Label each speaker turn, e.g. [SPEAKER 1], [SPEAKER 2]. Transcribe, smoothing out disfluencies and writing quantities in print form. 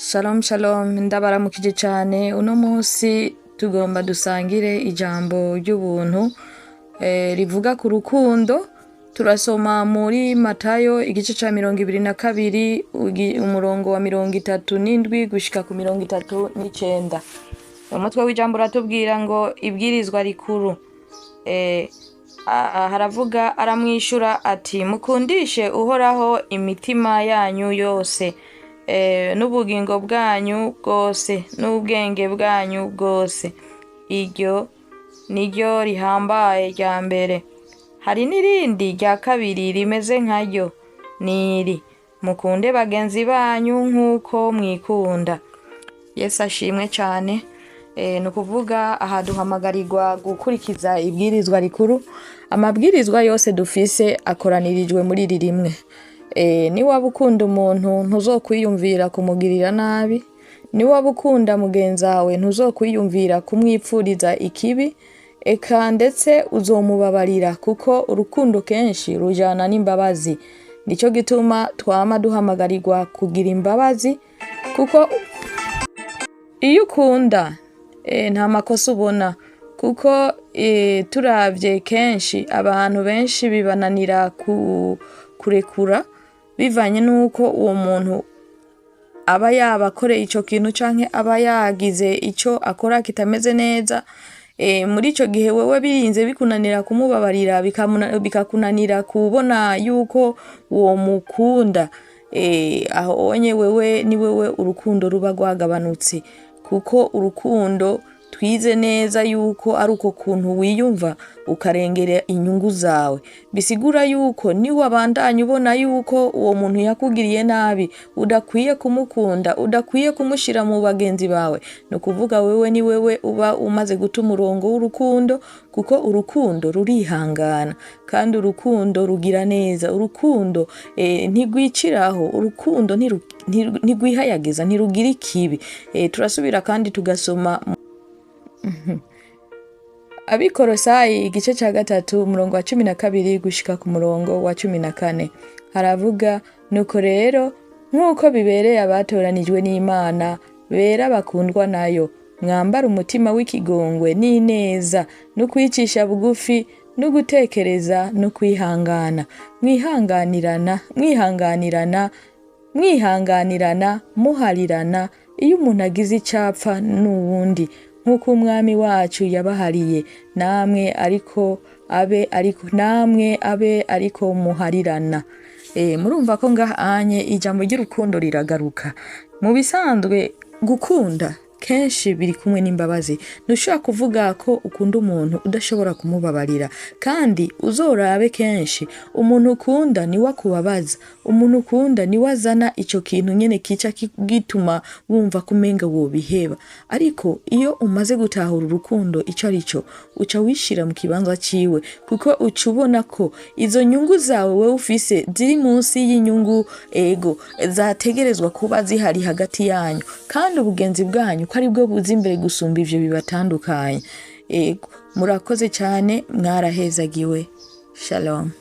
[SPEAKER 1] Shalom shalom, ndabaramukije cyane. Uno munsi tugomba dusangire ijambo ry'ubuntu rivuga ku rukundo. Turasoma muri Matayo igice ca 22 umurongo wa 37 gushika ku 39. Umutwe w'ijambo ratubwira ngo ibwirizwa rikuru. Haravuga aramwishura ati mukundishe uhoraho imitima yanyu yose, n'ubugingo bwanyu bwose, n'ubwenge bwanyu bwose. Iryo niryo rihambaye rya mbere. Hari n'irindi rya kabiri rimeze nkaryo, niri mukunde bagenzi banyu nk'uko mwikunda. Yesu ashimwe cyane. Nukuvuga aha duhamagarirwa gukurikiza ibwirizwa rikuru. Amabwirizwa yose dufise akoranirijwe muri rimwe. Ni waba ukunda umuntu ntuzokwiyumvira kumugirira nabi, ni waba ukunda mugenzi wawe ntuzokwiyumvira kumwipfuriza ikibi, eka ndetse uzomubabarira kuko urukundo kenshi rujana n'imbabazi. Nico gituma twama duhamagarirwa kugira imbabazi, kuko iyo ukunda nta makosa ubona, kuko turavye kenshi abantu benshi bibananira kurekura bivanye nuko uwo muntu aba yabakoreye ico kintu canke aba yagize ico akora kitameze neza. Muri ico gihe wewe birinze bikunanira kumubabarira, bikakunanira kubona yuko uwo mukunda, aho onye wewe ni wewe urukundo ruba rwagabanutse, kuko urukundo twize neza yuko ari uko kuntu wiyumva ukarengera inyungu zawe. Bisigura yuko ni wabandanya ubona yuko uwo muntu yakugiriye nabi, udakwiye kumukunda, udakwiye kumushira mu bagenzi bawe. No kuvuga wewe ni wewe uba umaze guta umurongo w'urukundo, kuko urukundo rurihangana kandi urukundo rugira neza. Urukundo ntigwiciraho, urukundo ntigwihayagiza, ntirugira ikibi. Turasubira kandi tugasoma Abikorosayi igice ca 3 umurongo wa 12 gushika ku murongo wa 14. Haravuga nuko rero nk'uko bibereye abatoranijwe n'Imana bera bakundwa nayo, mwambara umutima w'ikigongwe n'ineza no kwicisha bugufi no gutekereza no kwihangana, mwihanganirana muharirana iyo umuntu agize icapfa n'uwundi, nk'uko umwami wacu yabahariye, namwe abe ariko muharirana. Murumva ko ngahanye ijambo ry'urukundo riragaruka. Mu bisanzwe gukunda kenshi biri kumwe n'imbabazi. Ntushobora kuvuga ko ukunda umuntu udashobora kumubabarira, kandi uzorabe kenshi umuntu ukunda ni wakubabaza, umuntu ukunda ni wazana ico kintu nyene kica gituma wumva kumenga wobiheba. Ariko iyo umaze gutahura urukundo ico arico, uca wishira mu kibanza ciwe, kuko uca ubona ko izo nyungu zawe wewe ufise ziri munsi y'inyungu zategerezwa kuba zihari hagati yanyu, kandi ubugenzi bwanyu ko ari bwo buzi imbere gusumba ivyo bibatandukanye. Murakoze cyane, mwarahezagiwe. Shalom.